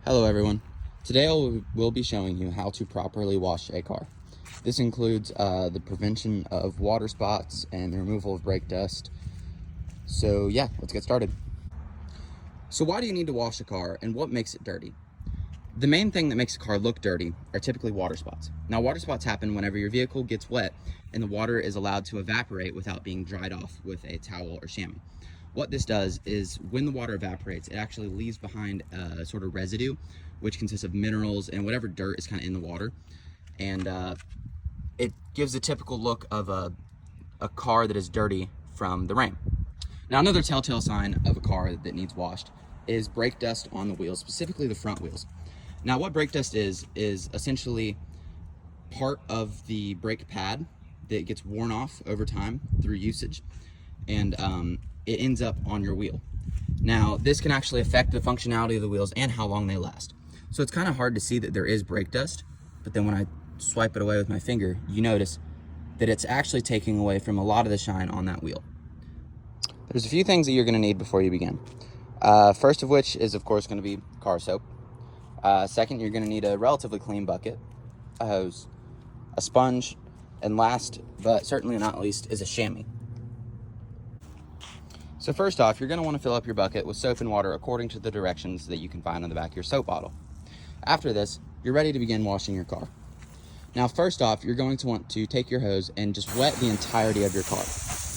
Hello everyone. Today we'll be showing you how to properly wash a car. This includes the prevention of water spots and the removal of brake dust. So yeah, let's get started. So why do you need to wash a car and what makes it dirty? The main thing that makes a car look dirty are typically water spots. Now water spots happen whenever your vehicle gets wet and the water is allowed to evaporate without being dried off with a towel or chamois. What this does is when the water evaporates, it actually leaves behind a sort of residue, which consists of minerals and whatever dirt is kind of in the water. And it gives a typical look of a car that is dirty from the rain. Now, another telltale sign of a car that needs washed is brake dust on the wheels, specifically the front wheels. Now, what brake dust is essentially part of the brake pad that gets worn off over time through usage. And it ends up on your wheel. Now, this can actually affect the functionality of the wheels and how long they last. So it's kind of hard to see that there is brake dust, but then when I swipe it away with my finger, you notice that it's actually taking away from a lot of the shine on that wheel. There's a few things that you're going to need before you begin. First of which is, of course, going to be car soap. Second, you're going to need a relatively clean bucket, a hose, a sponge, and last, but certainly not least, is a chamois. So first off, you're going to want to fill up your bucket with soap and water according to the directions that you can find on the back of your soap bottle. After this, you're ready to begin washing your car. Now, first off, you're going to want to take your hose and just wet the entirety of your car.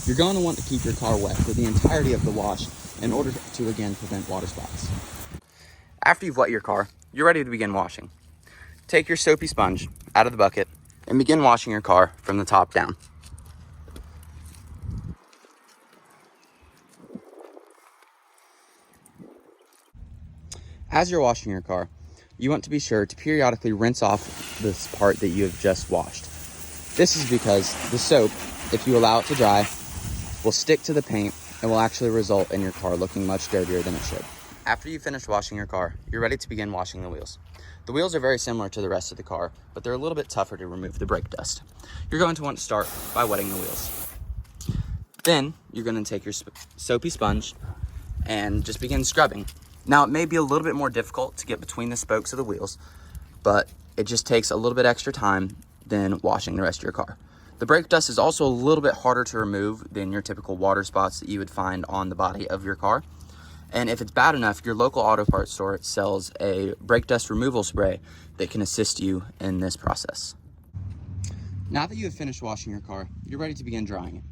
You're going to want to keep your car wet for the entirety of the wash in order to, again, prevent water spots. After you've wet your car, you're ready to begin washing. Take your soapy sponge out of the bucket and begin washing your car from the top down. As you're washing your car, you want to be sure to periodically rinse off this part that you have just washed. This is because the soap, if you allow it to dry, will stick to the paint and will actually result in your car looking much dirtier than it should. After you finish washing your car, you're ready to begin washing the wheels. The wheels are very similar to the rest of the car, but they're a little bit tougher to remove the brake dust. You're going to want to start by wetting the wheels. Then you're going to take your soapy sponge and just begin scrubbing. Now, it may be a little bit more difficult to get between the spokes of the wheels, but it just takes a little bit extra time than washing the rest of your car. The brake dust is also a little bit harder to remove than your typical water spots that you would find on the body of your car. And if it's bad enough, your local auto parts store sells a brake dust removal spray that can assist you in this process. Now that you have finished washing your car, you're ready to begin drying it.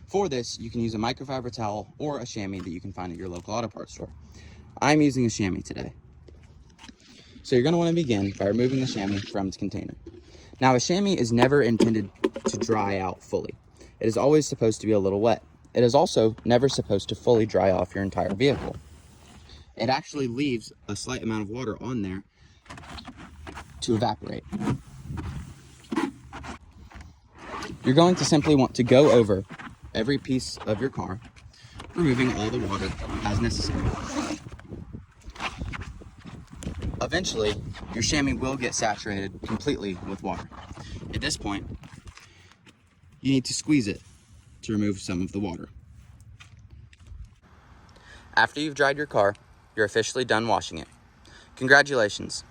For this, you can use a microfiber towel or a chamois that you can find at your local auto parts store. I'm using a chamois today. So you're going to want to begin by removing the chamois from its container. Now, a chamois is never intended to dry out fully. It is always supposed to be a little wet. It is also never supposed to fully dry off your entire vehicle. It actually leaves a slight amount of water on there to evaporate. You're going to simply want to go over every piece of your car, removing all the water as necessary. Eventually, your chamois will get saturated completely with water. At this point, you need to squeeze it to remove some of the water. After you've dried your car, you're officially done washing it. Congratulations.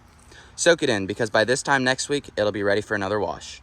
Soak it in because by this time next week, it'll be ready for another wash.